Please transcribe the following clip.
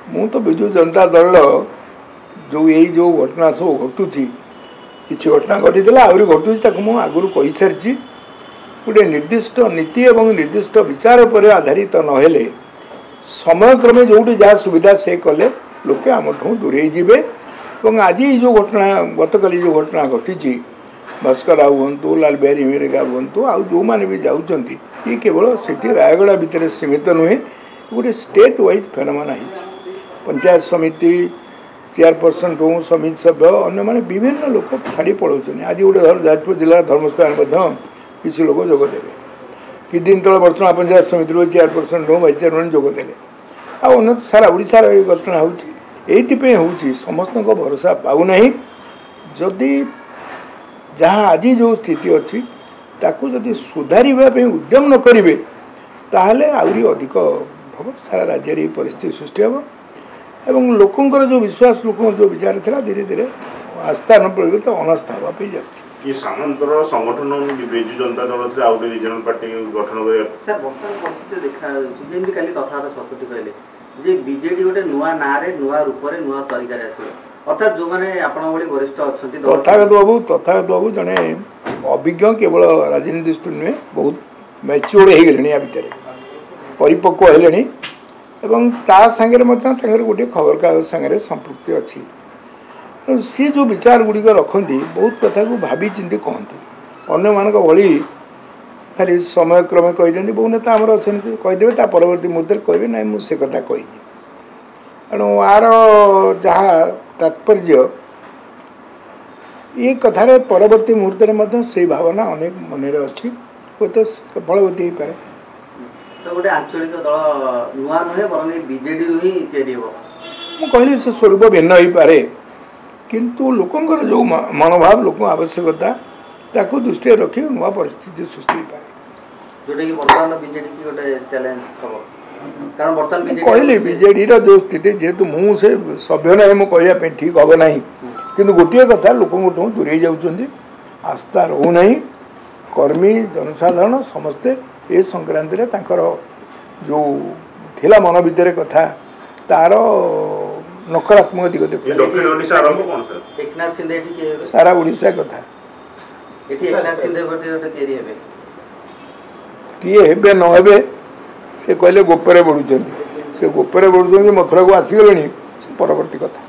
मु तो विजु जनता दल जो यही जो घटना सब घटुची किसी घटना घटी आहरी घटुची आगुरी कही सारी गोटे निर्दिष्ट नीति और निर्दिष्ट विचार पर आधारित नहेले समयक्रमे जो जहाँ सुविधा से कले लोके आम दूरे जीवे और आज जो घटना गतकाली जो घटना घटी भास्कर राव हूँ लाल बिहारी मिरेगा हूँ आउ जो मैंने भी जाऊँगी ये केवल सिटी रायगढ़ भितर सीमित नुहे गोटे स्टेट वाइज फेनोमेना है पंचायत समिति चेयरपर्सन हो समिति सभ्य अन्य विभिन्न लोक छाड़ी पलाऊँ आज गोटे जाजपुर जिला धर्मस्थल किसी लोग जोगदेवे कि दिन तले बर्तमान पंचायत समिति चेयरपर्सन हो भाइस चेयरमैन जोगदे आ सारा ओडिशार ये घटना होती समस्त भरोसा पाऊना जदि जहाँ आज जो स्थिति अच्छी ताकू जदि सुधार उद्यम न करेंगे ताहले आहरी अधिक हम सारा राज्य परिस्थिति सृष्टि हम एवं लोकंर जो विश्वास लोक जो विचार था धीरे धीरे आस्था न परिवर्तित अनास्था हाँपी जाए ये सामंतर संगठन बिजु जनता दल से आउट रिजनल पार्टी गठन कर सर वर्तमान परिस्थिति देखा जेमती काली तथागत सतती कहले जे बीजेडी गोटे नुआ नारे नुआ रूप रे नुआ तरीका रे आसे अर्थात जो माने आपण बड़ी वरिष्ठ अछंती तथागत बाबू जने अभिज्ञ केवल राजनीतिस्ट नुहे बहुत मैच्योर हो गले या भितर परिपक्व हेले एवं ता संगे गोटे खबर कागज संगे संपृक्ति अच्छी सी जो विचार गुड़िक रखती बहुत कथा को भावी चिंती कहती अन्य मानक भली खाली समय क्रमे कहीदे बहु नेता आमर अच्छा कहीदेवे परवर्ती मुहूर्त कहे ना मुझे कथा कहनी तेणु आर जहाँ तात्पर्य ये कथार परवर्ती मुहूर्त से भावना अनेक मन अच्छी हूँ तो फलवती हो पाए तो गोटे आंचलिक दल नुआ नुहे बर बीजेडी रु ही कहली से स्वरूप भिन्न हो पाए किंतु लोकंर जो मनोभाव लोक आवश्यकता ताकू दृष्टि रखी नुआ परिस्थिति सृष्टि हो पाए जोटा कि वर्तमान बीजेडी की गोटे चैलेंज हम कारण वर्तमान कहली बीजेडी जो स्थिति जेहेतु मुझे सभ्य ना मुझे कहवाई ठीक हम ना कि गोटे कथा लोक दूरे जाऊँच आस्था रोना कर्मी जनसाधारण समस्ते ए संक्रांति रे तांकर जो थिला मन भितर कथा तार नकारात्मक दिग देख एकनाथ शिंदे सारा ओडिशा कथा एकनाथ शिंदे किए हेबे न हेबे से कहले गोपरे बढ़ुचंती से गोपरे बढ़ुचंती मथुरा को आसीगले परवर्ती कथा।